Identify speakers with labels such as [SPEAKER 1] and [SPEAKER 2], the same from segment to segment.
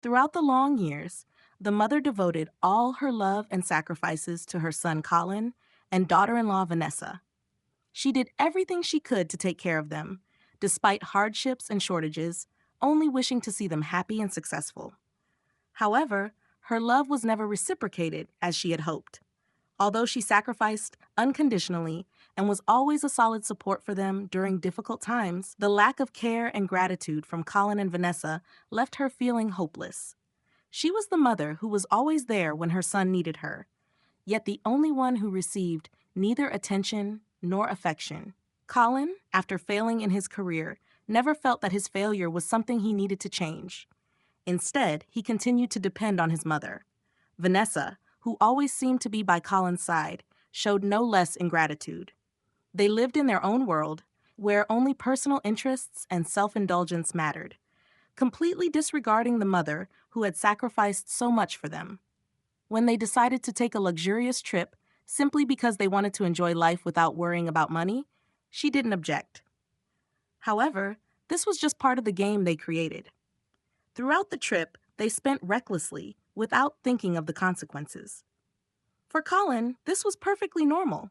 [SPEAKER 1] Throughout the long years, the mother devoted all her love and sacrifices to her son Colin and daughter in law Vanessa. She did everything she could to take care of them, despite hardships and shortages, only wishing to see them happy and successful. However, her love was never reciprocated as she had hoped. Although she sacrificed unconditionally and was always a solid support for them during difficult times, the lack of care and gratitude from Colin and Vanessa left her feeling hopeless. She was the mother who was always there when her son needed her, yet the only one who received neither attention nor affection. Colin, after failing in his career, never felt that his failure was something he needed to change. Instead, he continued to depend on his mother. Vanessa, who always seemed to be by Colin's side, showed no less ingratitude. They lived in their own world, where only personal interests and self-indulgence mattered, completely disregarding the mother who had sacrificed so much for them. When they decided to take a luxurious trip simply because they wanted to enjoy life without worrying about money, she didn't object. However, this was just part of the game they created. Throughout the trip, they spent recklessly, without thinking of the consequences. For Colin, this was perfectly normal,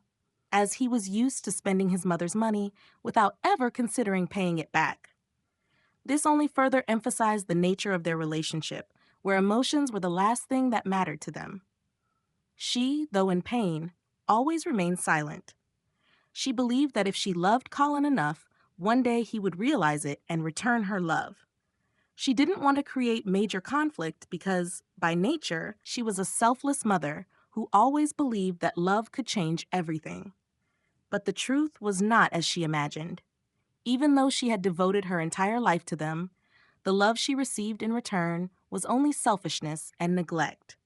[SPEAKER 1] as he was used to spending his mother's money without ever considering paying it back. This only further emphasized the nature of their relationship, where emotions were the last thing that mattered to them. She, though in pain, always remained silent. She believed that if she loved Colin enough, one day he would realize it and return her love. She didn't want to create major conflict because, by nature, she was a selfless mother who always believed that love could change everything. But the truth was not as she imagined. Even though she had devoted her entire life to them, the love she received in return was only selfishness and neglect.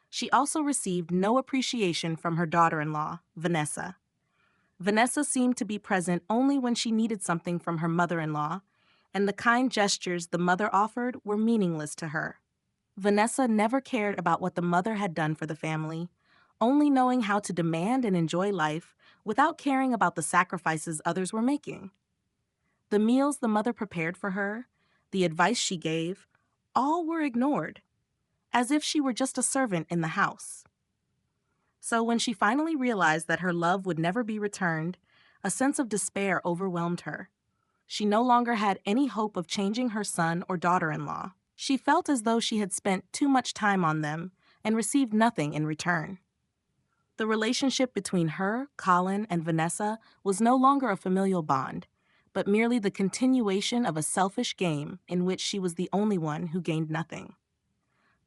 [SPEAKER 1] She also received no appreciation from her daughter-in-law, Vanessa. Vanessa seemed to be present only when she needed something from her mother-in-law, and the kind gestures the mother offered were meaningless to her. Vanessa never cared about what the mother had done for the family, only knowing how to demand and enjoy life without caring about the sacrifices others were making. The meals the mother prepared for her, the advice she gave, all were ignored, as if she were just a servant in the house. So when she finally realized that her love would never be returned, a sense of despair overwhelmed her. She no longer had any hope of changing her son or daughter-in-law. She felt as though she had spent too much time on them and received nothing in return. The relationship between her, Colin, and Vanessa was no longer a familial bond, but merely the continuation of a selfish game in which she was the only one who gained nothing.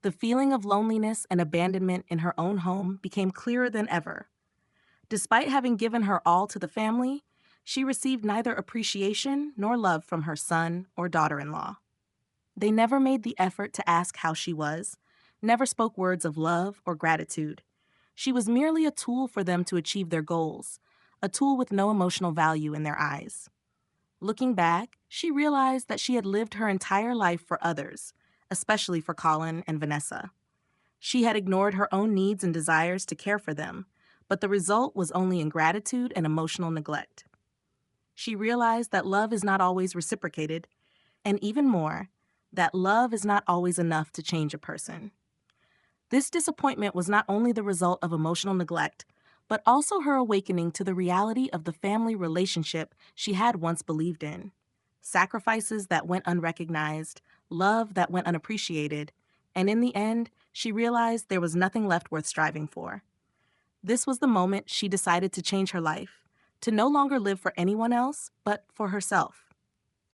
[SPEAKER 1] The feeling of loneliness and abandonment in her own home became clearer than ever. Despite having given her all to the family, she received neither appreciation nor love from her son or daughter-in-law. They never made the effort to ask how she was, never spoke words of love or gratitude. She was merely a tool for them to achieve their goals, a tool with no emotional value in their eyes. Looking back, she realized that she had lived her entire life for others, especially for Colin and Vanessa. She had ignored her own needs and desires to care for them, but the result was only ingratitude and emotional neglect. She realized that love is not always reciprocated, and even more, that love is not always enough to change a person. This disappointment was not only the result of emotional neglect, but also her awakening to the reality of the family relationship she had once believed in. Sacrifices that went unrecognized, love that went unappreciated, and in the end, she realized there was nothing left worth striving for. This was the moment she decided to change her life, to no longer live for anyone else, but for herself.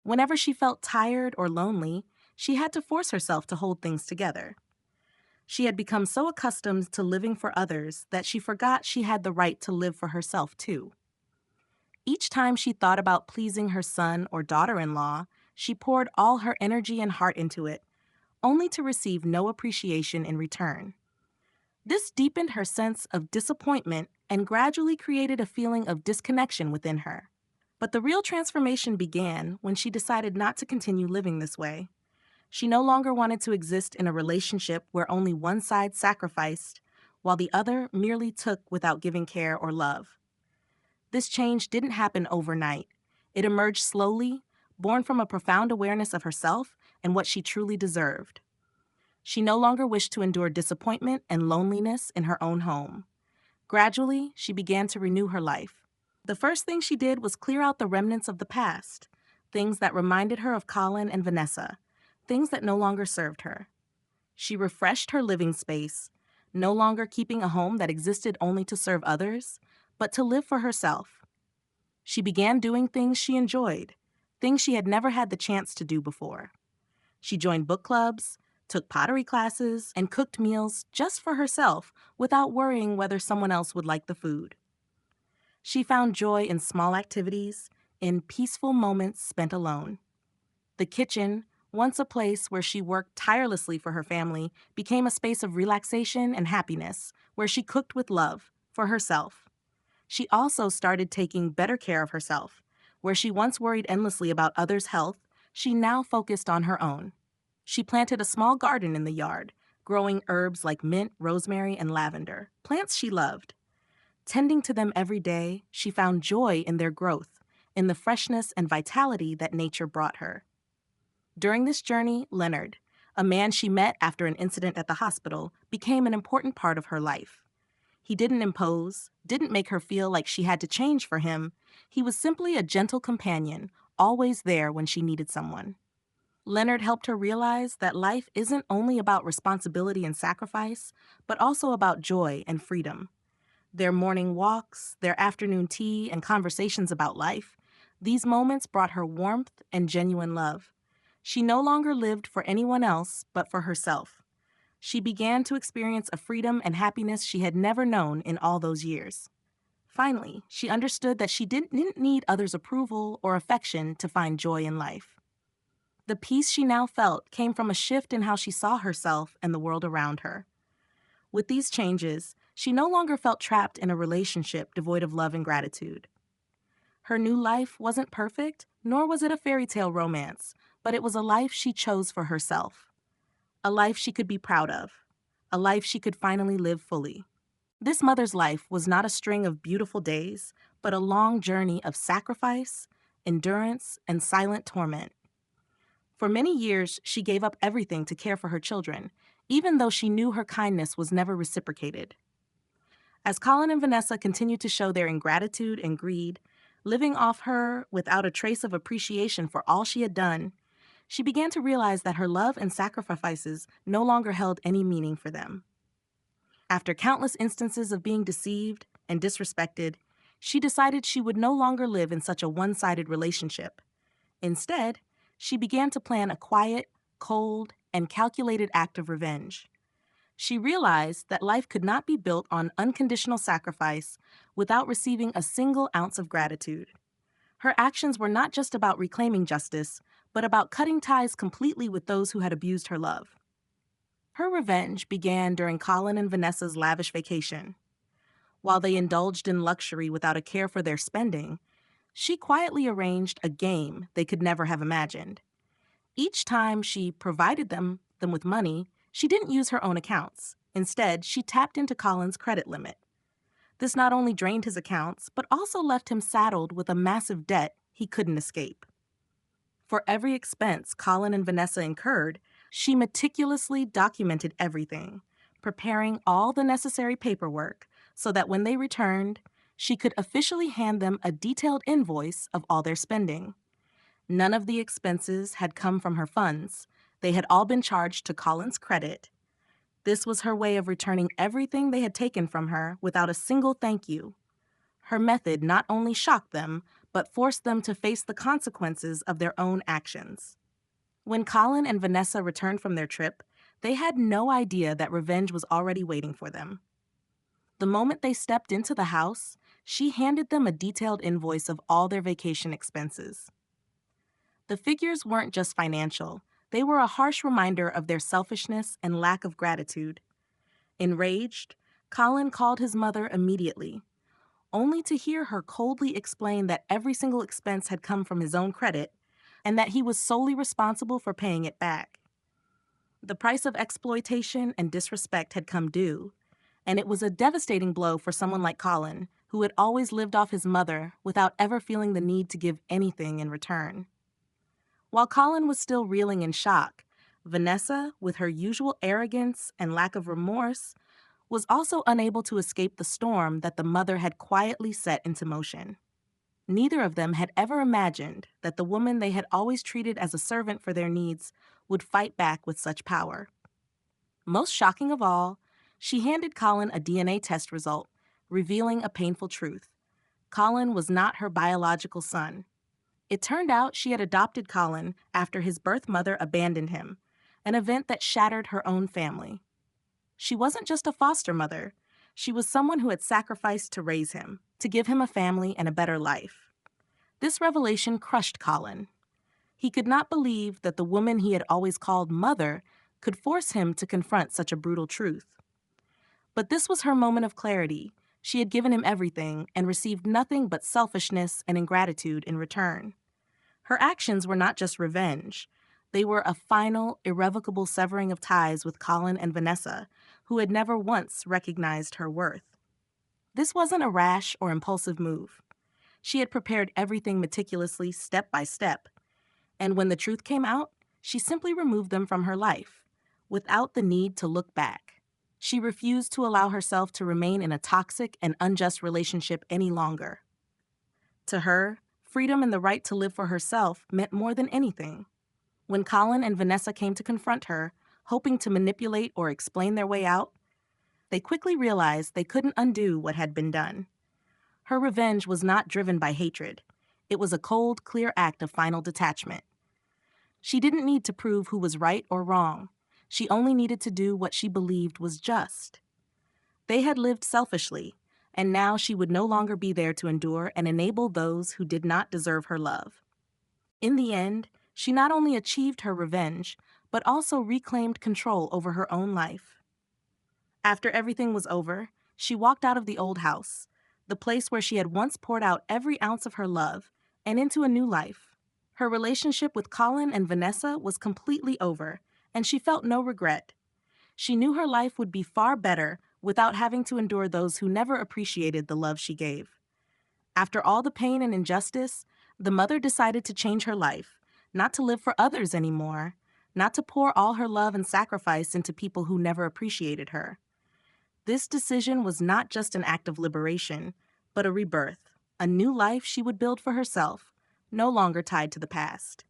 [SPEAKER 1] Whenever she felt tired or lonely, she had to force herself to hold things together. She had become so accustomed to living for others that she forgot she had the right to live for herself, too. Each time she thought about pleasing her son or daughter-in-law, she poured all her energy and heart into it, only to receive no appreciation in return. This deepened her sense of disappointment and gradually created a feeling of disconnection within her. But the real transformation began when she decided not to continue living this way. She no longer wanted to exist in a relationship where only one side sacrificed, while the other merely took without giving care or love. This change didn't happen overnight. It emerged slowly, born from a profound awareness of herself and what she truly deserved. She no longer wished to endure disappointment and loneliness in her own home. Gradually, she began to renew her life. The first thing she did was clear out the remnants of the past, things that reminded her of Colin and Vanessa, things that no longer served her. She refreshed her living space, no longer keeping a home that existed only to serve others, but to live for herself. She began doing things she enjoyed, things she had never had the chance to do before. She joined book clubs, took pottery classes, and cooked meals just for herself without worrying whether someone else would like the food. She found joy in small activities, in peaceful moments spent alone. The kitchen, once a place where she worked tirelessly for her family, became a space of relaxation and happiness, where she cooked with love, for herself. She also started taking better care of herself. Where she once worried endlessly about others' health, she now focused on her own. She planted a small garden in the yard, growing herbs like mint, rosemary, and lavender, plants she loved. Tending to them every day, she found joy in their growth, in the freshness and vitality that nature brought her. During this journey, Leonard, a man she met after an incident at the hospital, became an important part of her life. He didn't impose, didn't make her feel like she had to change for him. He was simply a gentle companion, always there when she needed someone. Leonard helped her realize that life isn't only about responsibility and sacrifice, but also about joy and freedom. Their morning walks, their afternoon tea, and conversations about life, these moments brought her warmth and genuine love. She no longer lived for anyone else but for herself. She began to experience a freedom and happiness she had never known in all those years. Finally, she understood that she didn't need others' approval or affection to find joy in life. The peace she now felt came from a shift in how she saw herself and the world around her. With these changes, she no longer felt trapped in a relationship devoid of love and gratitude. Her new life wasn't perfect, nor was it a fairy tale romance, but it was a life she chose for herself. A life she could be proud of. A life she could finally live fully. This mother's life was not a string of beautiful days, but a long journey of sacrifice, endurance, and silent torment. For many years, she gave up everything to care for her children, even though she knew her kindness was never reciprocated. As Colin and Vanessa continued to show their ingratitude and greed, living off her without a trace of appreciation for all she had done, she began to realize that her love and sacrifices no longer held any meaning for them. After countless instances of being deceived and disrespected, she decided she would no longer live in such a one-sided relationship. Instead, she began to plan a quiet, cold, and calculated act of revenge. She realized that life could not be built on unconditional sacrifice without receiving a single ounce of gratitude. Her actions were not just about reclaiming justice, but about cutting ties completely with those who had abused her love. Her revenge began during Colin and Vanessa's lavish vacation. While they indulged in luxury without a care for their spending, she quietly arranged a game they could never have imagined. Each time she provided them with money, she didn't use her own accounts. Instead, she tapped into Colin's credit limit. This not only drained his accounts, but also left him saddled with a massive debt he couldn't escape. For every expense Colin and Vanessa incurred, she meticulously documented everything, preparing all the necessary paperwork so that when they returned, she could officially hand them a detailed invoice of all their spending. None of the expenses had come from her funds. They had all been charged to Colin's credit. This was her way of returning everything they had taken from her without a single thank you. Her method not only shocked them, but forced them to face the consequences of their own actions. When Colin and Vanessa returned from their trip, they had no idea that revenge was already waiting for them. The moment they stepped into the house, she handed them a detailed invoice of all their vacation expenses. The figures weren't just financial. They were a harsh reminder of their selfishness and lack of gratitude. Enraged, Colin called his mother immediately, only to hear her coldly explain that every single expense had come from his own credit and that he was solely responsible for paying it back. The price of exploitation and disrespect had come due, and it was a devastating blow for someone like Colin, who had always lived off his mother without ever feeling the need to give anything in return. While Colin was still reeling in shock, Vanessa, with her usual arrogance and lack of remorse, was also unable to escape the storm that the mother had quietly set into motion. Neither of them had ever imagined that the woman they had always treated as a servant for their needs would fight back with such power. Most shocking of all, she handed Colin a DNA test result, revealing a painful truth. Colin was not her biological son. It turned out she had adopted Colin after his birth mother abandoned him, an event that shattered her own family. She wasn't just a foster mother. She was someone who had sacrificed to raise him, to give him a family and a better life. This revelation crushed Colin. He could not believe that the woman he had always called mother could force him to confront such a brutal truth. But this was her moment of clarity. She had given him everything and received nothing but selfishness and ingratitude in return. Her actions were not just revenge. They were a final, irrevocable severing of ties with Colin and Vanessa, who had never once recognized her worth. This wasn't a rash or impulsive move. She had prepared everything meticulously, step by step, and when the truth came out, she simply removed them from her life, without the need to look back. She refused to allow herself to remain in a toxic and unjust relationship any longer. To her, freedom and the right to live for herself meant more than anything. When Colin and Vanessa came to confront her, hoping to manipulate or explain their way out, they quickly realized they couldn't undo what had been done. Her revenge was not driven by hatred. It was a cold, clear act of final detachment. She didn't need to prove who was right or wrong. She only needed to do what she believed was just. They had lived selfishly, and now she would no longer be there to endure and enable those who did not deserve her love. In the end, she not only achieved her revenge, but also reclaimed control over her own life. After everything was over, she walked out of the old house, the place where she had once poured out every ounce of her love, and into a new life. Her relationship with Colin and Vanessa was completely over, and she felt no regret. She knew her life would be far better without having to endure those who never appreciated the love she gave. After all the pain and injustice, the mother decided to change her life, not to live for others anymore, not to pour all her love and sacrifice into people who never appreciated her. This decision was not just an act of liberation, but a rebirth, a new life she would build for herself, no longer tied to the past.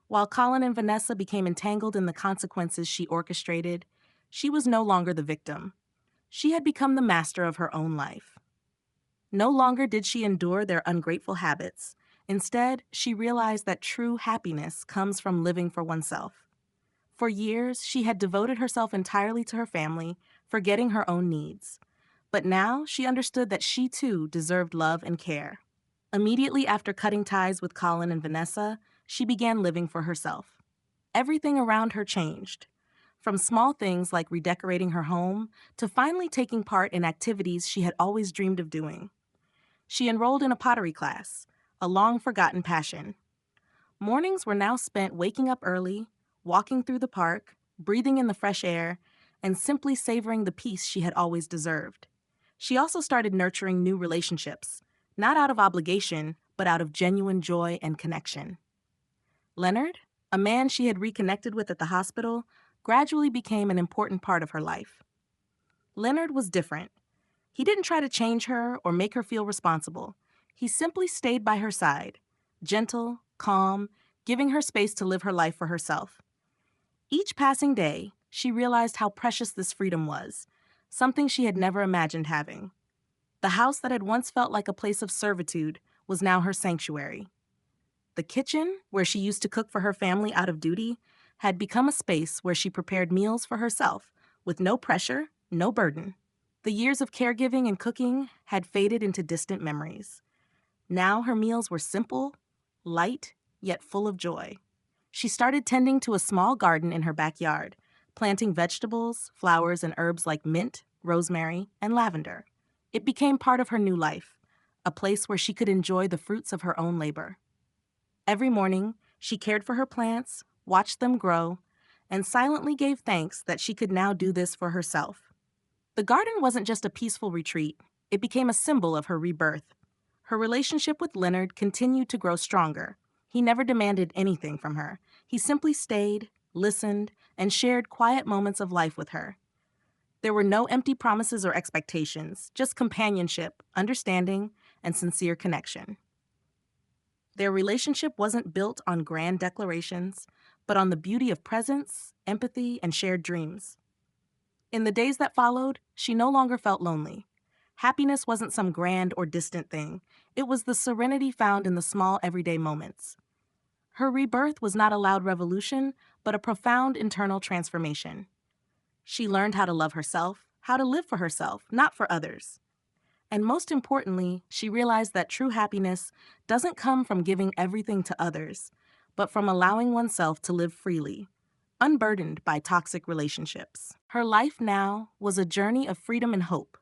[SPEAKER 1] While Colin and Vanessa became entangled in the consequences she orchestrated, she was no longer the victim. She had become the master of her own life. No longer did she endure their ungrateful habits. Instead, she realized that true happiness comes from living for oneself. For years, she had devoted herself entirely to her family, forgetting her own needs. But now she understood that she too deserved love and care. Immediately after cutting ties with Colin and Vanessa, she began living for herself. Everything around her changed, from small things like redecorating her home to finally taking part in activities she had always dreamed of doing. She enrolled in a pottery class, a long-forgotten passion. Mornings were now spent waking up early, walking through the park, breathing in the fresh air, and simply savoring the peace she had always deserved. She also started nurturing new relationships, not out of obligation, but out of genuine joy and connection. Leonard, a man she had reconnected with at the hospital, gradually became an important part of her life. Leonard was different. He didn't try to change her or make her feel responsible. He simply stayed by her side, gentle, calm, giving her space to live her life for herself. Each passing day, she realized how precious this freedom was, something she had never imagined having. The house that had once felt like a place of servitude was now her sanctuary. The kitchen, where she used to cook for her family out of duty, had become a space where she prepared meals for herself, with no pressure, no burden. The years of caregiving and cooking had faded into distant memories. Now her meals were simple, light, yet full of joy. She started tending to a small garden in her backyard, planting vegetables, flowers, and herbs like mint, rosemary, and lavender. It became part of her new life, a place where she could enjoy the fruits of her own labor. Every morning, she cared for her plants, watched them grow, and silently gave thanks that she could now do this for herself. The garden wasn't just a peaceful retreat, it became a symbol of her rebirth. Her relationship with Leonard continued to grow stronger. He never demanded anything from her. He simply stayed, listened, and shared quiet moments of life with her. There were no empty promises or expectations, just companionship, understanding, and sincere connection. Their relationship wasn't built on grand declarations, but on the beauty of presence, empathy, and shared dreams. In the days that followed, she no longer felt lonely. Happiness wasn't some grand or distant thing. It was the serenity found in the small everyday moments. Her rebirth was not a loud revolution, but a profound internal transformation. She learned how to love herself, how to live for herself, not for others. And most importantly, she realized that true happiness doesn't come from giving everything to others, but from allowing oneself to live freely, unburdened by toxic relationships. Her life now was a journey of freedom and hope.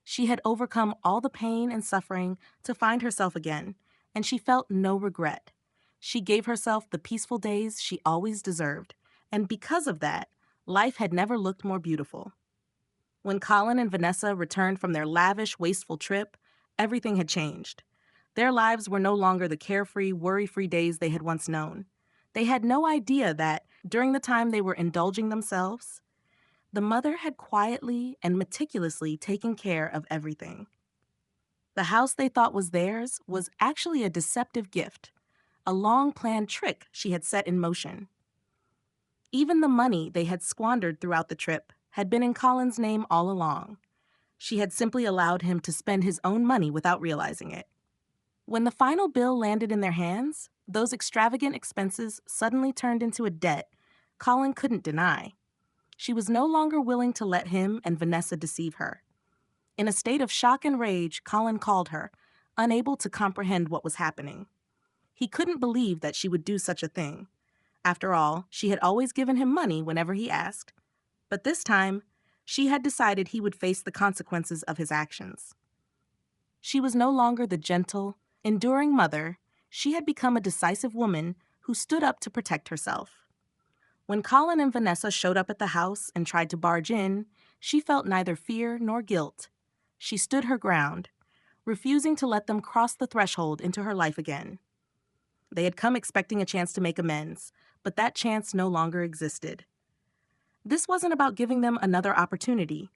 [SPEAKER 1] She had overcome all the pain and suffering to find herself again, and she felt no regret. She gave herself the peaceful days she always deserved, and because of that, life had never looked more beautiful. When Colin and Vanessa returned from their lavish, wasteful trip, everything had changed. Their lives were no longer the carefree, worry-free days they had once known. They had no idea that, during the time they were indulging themselves, the mother had quietly and meticulously taken care of everything. The house they thought was theirs was actually a deceptive gift, a long-planned trick she had set in motion. Even the money they had squandered throughout the trip had been in Colin's name all along. She had simply allowed him to spend his own money without realizing it. When the final bill landed in their hands, those extravagant expenses suddenly turned into a debt Colin couldn't deny. She was no longer willing to let him and Vanessa deceive her. In a state of shock and rage, Colin called her, unable to comprehend what was happening. He couldn't believe that she would do such a thing. After all, she had always given him money whenever he asked. But this time, she had decided he would face the consequences of his actions. She was no longer the gentle, enduring mother. She had become a decisive woman who stood up to protect herself. When Colin and Vanessa showed up at the house and tried to barge in, she felt neither fear nor guilt. She stood her ground, refusing to let them cross the threshold into her life again. They had come expecting a chance to make amends, but that chance no longer existed. This wasn't about giving them another opportunity.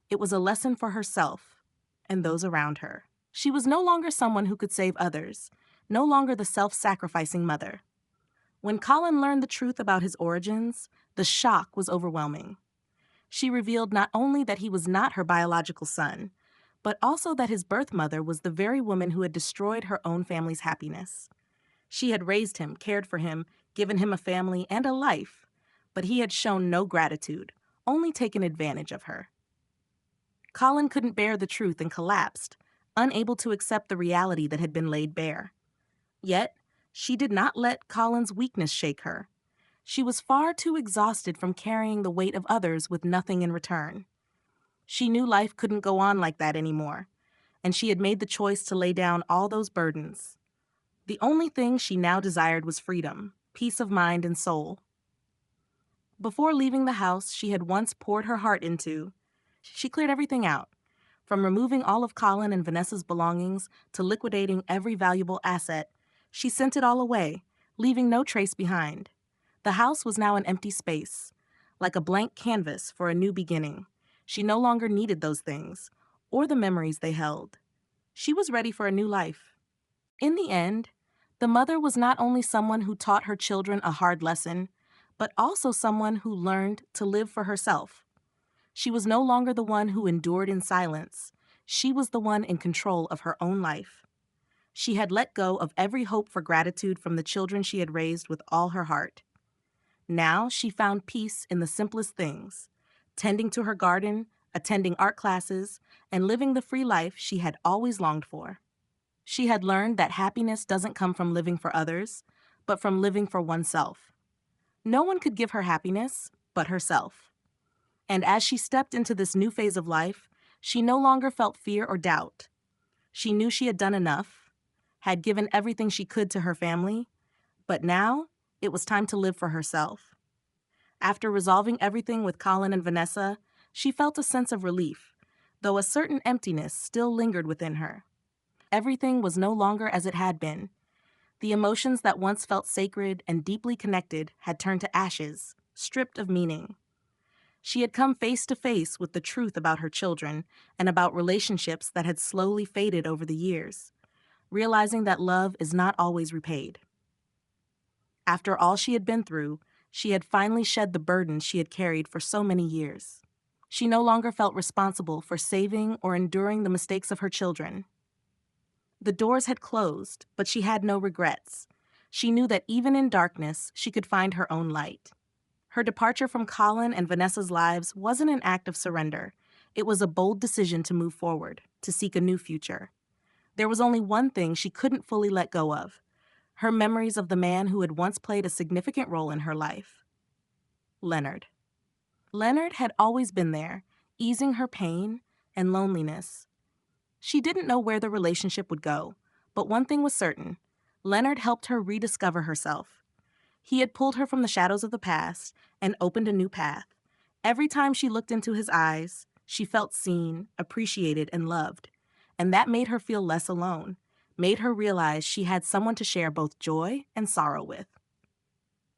[SPEAKER 1] It was a lesson for herself and those around her. She was no longer someone who could save others, no longer the self-sacrificing mother. When Colin learned the truth about his origins, the shock was overwhelming. She revealed not only that he was not her biological son, but also that his birth mother was the very woman who had destroyed her own family's happiness. She had raised him, cared for him, given him a family and a life, but he had shown no gratitude, only taken advantage of her. Colin couldn't bear the truth and collapsed, unable to accept the reality that had been laid bare. Yet, she did not let Colin's weakness shake her. She was far too exhausted from carrying the weight of others with nothing in return. She knew life couldn't go on like that anymore, and she had made the choice to lay down all those burdens. The only thing she now desired was freedom, peace of mind and soul. Before leaving the house she had once poured her heart into, she cleared everything out, from removing all of Colin and Vanessa's belongings to liquidating every valuable asset. She sent it all away, leaving no trace behind. The house was now an empty space, like a blank canvas for a new beginning. She no longer needed those things, or the memories they held. She was ready for a new life. In the end, the mother was not only someone who taught her children a hard lesson, but also someone who learned to live for herself. She was no longer the one who endured in silence. She was the one in control of her own life. She had let go of every hope for gratitude from the children she had raised with all her heart. Now she found peace in the simplest things, tending to her garden, attending art classes, and living the free life she had always longed for. She had learned that happiness doesn't come from living for others, but from living for oneself. No one could give her happiness but herself. And as she stepped into this new phase of life, she no longer felt fear or doubt. She knew she had done enough, had given everything she could to her family, but now it was time to live for herself. After resolving everything with Colin and Vanessa, she felt a sense of relief, though a certain emptiness still lingered within her. Everything was no longer as it had been. The emotions that once felt sacred and deeply connected had turned to ashes. stripped of meaning. She had come face to face with the truth about her children and about relationships that had slowly faded over the years, realizing that love is not always repaid. After all she had been through, she had finally shed the burden she had carried for so many years. She no longer felt responsible for saving or enduring the mistakes of her children. The doors had closed, but she had no regrets. She knew that even in darkness, she could find her own light. Her departure from Colin and Vanessa's lives wasn't an act of surrender. It was a bold decision to move forward, to seek a new future. There was only one thing she couldn't fully let go of: her memories of the man who had once played a significant role in her life. Leonard. Leonard had always been there, easing her pain and loneliness. She didn't know where the relationship would go, but one thing was certain: Leonard helped her rediscover herself. He had pulled her from the shadows of the past and opened a new path. Every time she looked into his eyes, she felt seen, appreciated, and loved. And that made her feel less alone, made her realize she had someone to share both joy and sorrow with.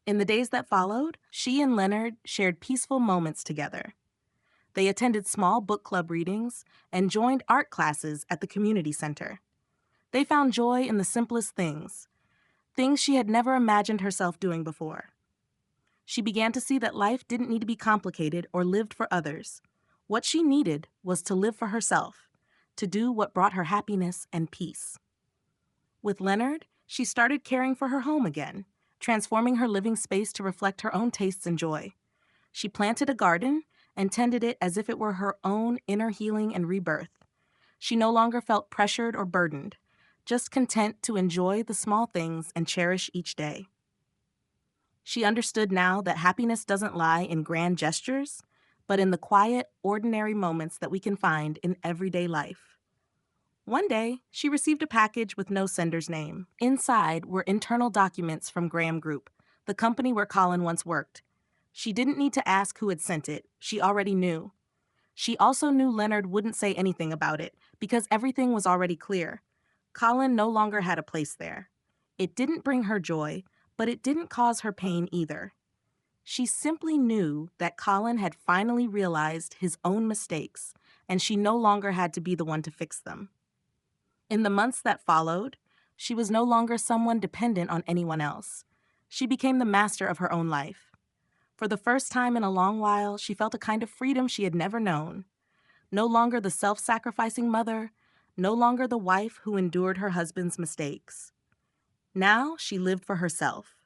[SPEAKER 1] In the days that followed, she and Leonard shared peaceful moments together. They attended small book club readings and joined art classes at the community center. They found joy in the simplest things, things she had never imagined herself doing before. She began to see that life didn't need to be complicated or lived for others. What she needed was to live for herself, to do what brought her happiness and peace. With Leonard, she started caring for her home again, transforming her living space to reflect her own tastes and joy. She planted a garden and tended it as if it were her own inner healing and rebirth. She no longer felt pressured or burdened, just content to enjoy the small things and cherish each day. She understood now that happiness doesn't lie in grand gestures, but in the quiet, ordinary moments that we can find in everyday life. One day, she received a package with no sender's name. Inside were internal documents from Graham Group, the company where Colin once worked. She didn't need to ask who had sent it. She already knew. She also knew Leonard wouldn't say anything about it because everything was already clear. Colin no longer had a place there. It didn't bring her joy, but it didn't cause her pain either. She simply knew that Colin had finally realized his own mistakes, and she no longer had to be the one to fix them. In the months that followed, she was no longer someone dependent on anyone else. She became the master of her own life. For the first time in a long while, she felt a kind of freedom she had never known. No longer the self-sacrificing mother, no longer the wife who endured her husband's mistakes. Now she lived for herself,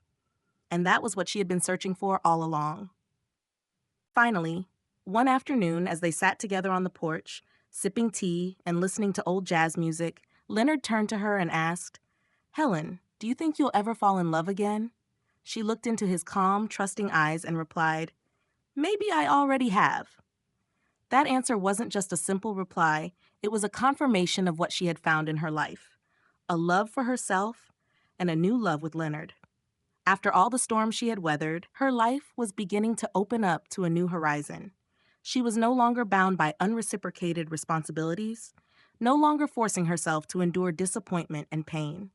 [SPEAKER 1] and that was what she had been searching for all along. Finally, one afternoon, as they sat together on the porch, sipping tea and listening to old jazz music, Leonard turned to her and asked, "Helen, do you think you'll ever fall in love again?" She looked into his calm, trusting eyes and replied, "Maybe I already have." That answer wasn't just a simple reply, it was a confirmation of what she had found in her life: a love for herself and a new love with Leonard. After all the storms she had weathered, her life was beginning to open up to a new horizon. She was no longer bound by unreciprocated responsibilities, no longer forcing herself to endure disappointment and pain.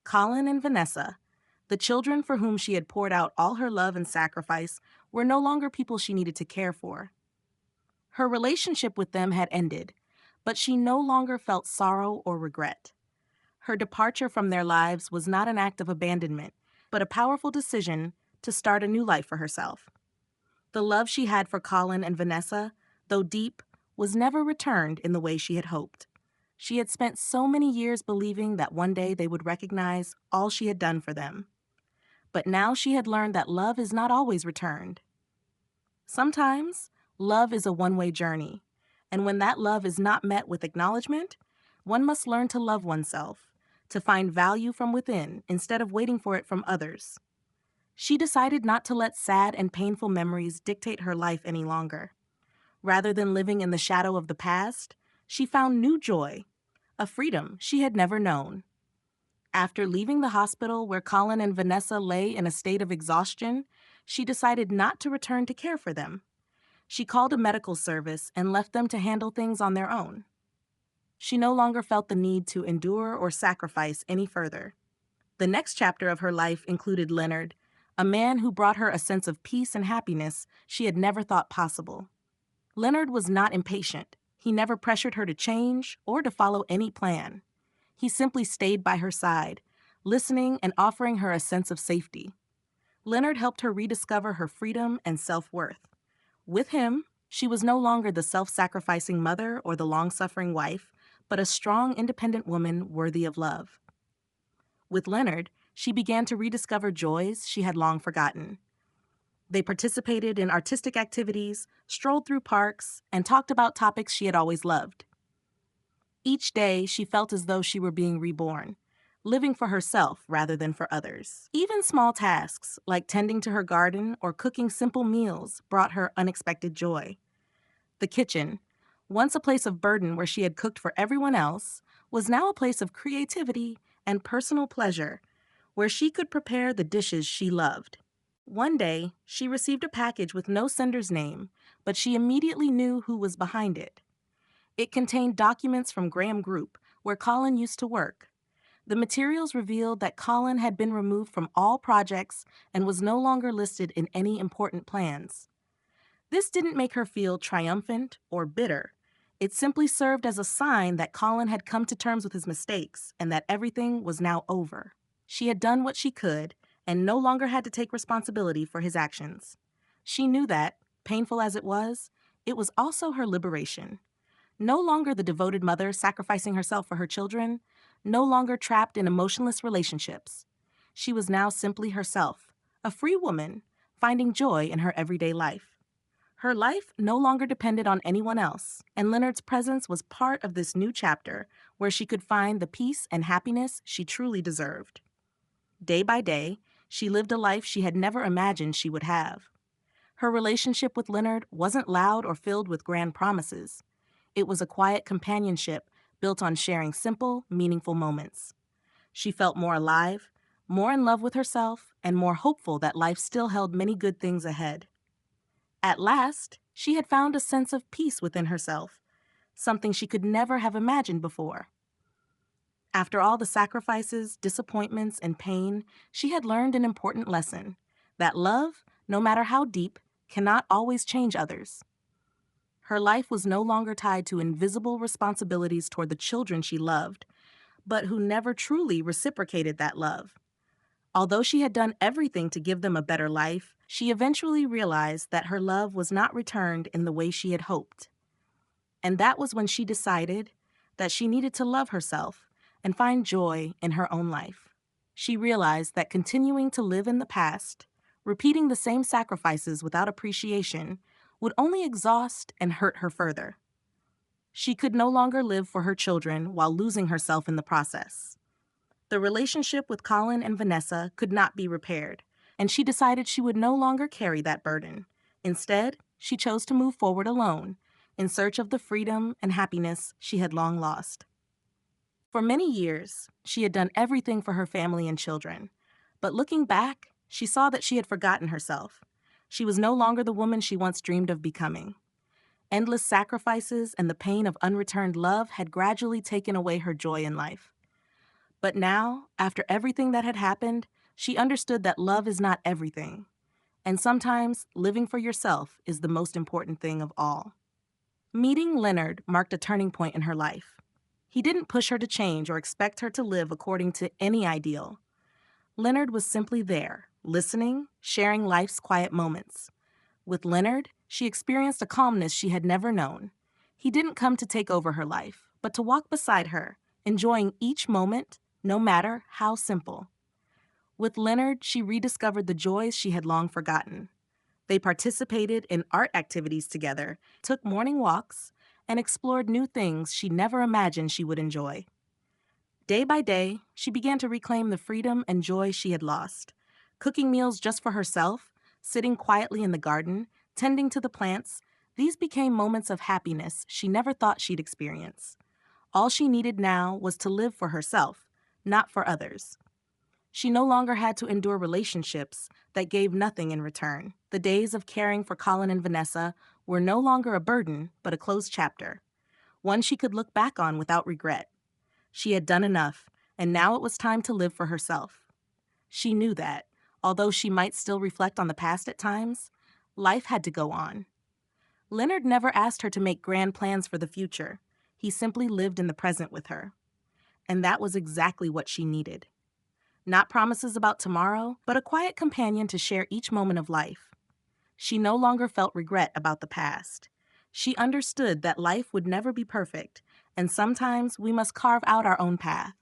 [SPEAKER 1] Colin and Vanessa, the children for whom she had poured out all her love and sacrifice, were no longer people she needed to care for. Her relationship with them had ended, but she no longer felt sorrow or regret. Her departure from their lives was not an act of abandonment, but a powerful decision to start a new life for herself. The love she had for Colin and Vanessa, though deep, was never returned in the way she had hoped. She had spent so many years believing that one day they would recognize all she had done for them. But now she had learned that love is not always returned. Sometimes, love is a one-way journey, and when that love is not met with acknowledgement, one must learn to love oneself, to find value from within instead of waiting for it from others. She decided not to let sad and painful memories dictate her life any longer. Rather than living in the shadow of the past, she found new joy, a freedom she had never known. After leaving the hospital where Colin and Vanessa lay in a state of exhaustion, she decided not to return to care for them. She called a medical service and left them to handle things on their own. She no longer felt the need to endure or sacrifice any further. The next chapter of her life included Leonard, a man who brought her a sense of peace and happiness she had never thought possible. Leonard was not impatient. He never pressured her to change or to follow any plan. He simply stayed by her side, listening and offering her a sense of safety. Leonard helped her rediscover her freedom and self-worth. With him, she was no longer the self-sacrificing mother or the long-suffering wife, but a strong, independent woman worthy of love. With Leonard, she began to rediscover joys she had long forgotten. They participated in artistic activities, strolled through parks, and talked about topics she had always loved. Each day, she felt as though she were being reborn, living for herself rather than for others. Even small tasks, like tending to her garden or cooking simple meals, brought her unexpected joy. The kitchen, once a place of burden where she had cooked for everyone else, was now a place of creativity and personal pleasure, where she could prepare the dishes she loved. One day, she received a package with no sender's name, but she immediately knew who was behind it. It contained documents from Graham Group, where Colin used to work. The materials revealed that Colin had been removed from all projects and was no longer listed in any important plans. This didn't make her feel triumphant or bitter. It simply served as a sign that Colin had come to terms with his mistakes and that everything was now over. She had done what she could and no longer had to take responsibility for his actions. She knew that, painful as it was also her liberation. No longer the devoted mother sacrificing herself for her children, no longer trapped in emotionless relationships. She was now simply herself, a free woman, finding joy in her everyday life. Her life no longer depended on anyone else, and Leonard's presence was part of this new chapter where she could find the peace and happiness she truly deserved. Day by day, she lived a life she had never imagined she would have. Her relationship with Leonard wasn't loud or filled with grand promises. It was a quiet companionship built on sharing simple, meaningful moments. She felt more alive, more in love with herself, and more hopeful that life still held many good things ahead. At last, she had found a sense of peace within herself, something she could never have imagined before. After all the sacrifices, disappointments, and pain, she had learned an important lesson: that love, no matter how deep, cannot always change others. Her life was no longer tied to invisible responsibilities toward the children she loved, but who never truly reciprocated that love. Although she had done everything to give them a better life, she eventually realized that her love was not returned in the way she had hoped. And that was when she decided that she needed to love herself and find joy in her own life. She realized that continuing to live in the past, repeating the same sacrifices without appreciation, would only exhaust and hurt her further. She could no longer live for her children while losing herself in the process. The relationship with Colin and Vanessa could not be repaired, and she decided she would no longer carry that burden. Instead, she chose to move forward alone, in search of the freedom and happiness she had long lost. For many years, she had done everything for her family and children, but looking back, she saw that she had forgotten herself. She was no longer the woman she once dreamed of becoming. Endless sacrifices and the pain of unreturned love had gradually taken away her joy in life. But now, after everything that had happened, she understood that love is not everything, and sometimes living for yourself is the most important thing of all. Meeting Leonard marked a turning point in her life. He didn't push her to change or expect her to live according to any ideal. Leonard was simply there, listening, sharing life's quiet moments. With Leonard, she experienced a calmness she had never known. He didn't come to take over her life, but to walk beside her, enjoying each moment, no matter how simple. With Leonard, she rediscovered the joys she had long forgotten. They participated in art activities together, took morning walks, and explored new things she never imagined she would enjoy. Day by day, she began to reclaim the freedom and joy she had lost. Cooking meals just for herself, sitting quietly in the garden, tending to the plants, these became moments of happiness she never thought she'd experience. All she needed now was to live for herself, not for others. She no longer had to endure relationships that gave nothing in return. The days of caring for Colin and Vanessa were no longer a burden, but a closed chapter, one she could look back on without regret. She had done enough, and now it was time to live for herself. She knew that, Although she might still reflect on the past at times, life had to go on. Leonard never asked her to make grand plans for the future. He simply lived in the present with her. And that was exactly what she needed. Not promises about tomorrow, but a quiet companion to share each moment of life. She no longer felt regret about the past. She understood that life would never be perfect, and sometimes we must carve out our own path.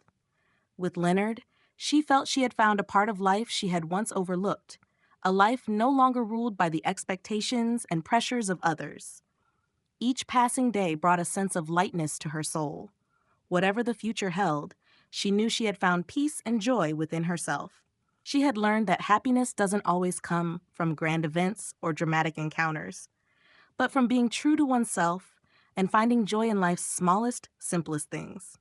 [SPEAKER 1] With Leonard, she felt she had found a part of life she had once overlooked, a life no longer ruled by the expectations and pressures of others. Each passing day brought a sense of lightness to her soul. Whatever the future held, she knew she had found peace and joy within herself. She had learned that happiness doesn't always come from grand events or dramatic encounters, but from being true to oneself and finding joy in life's smallest, simplest things.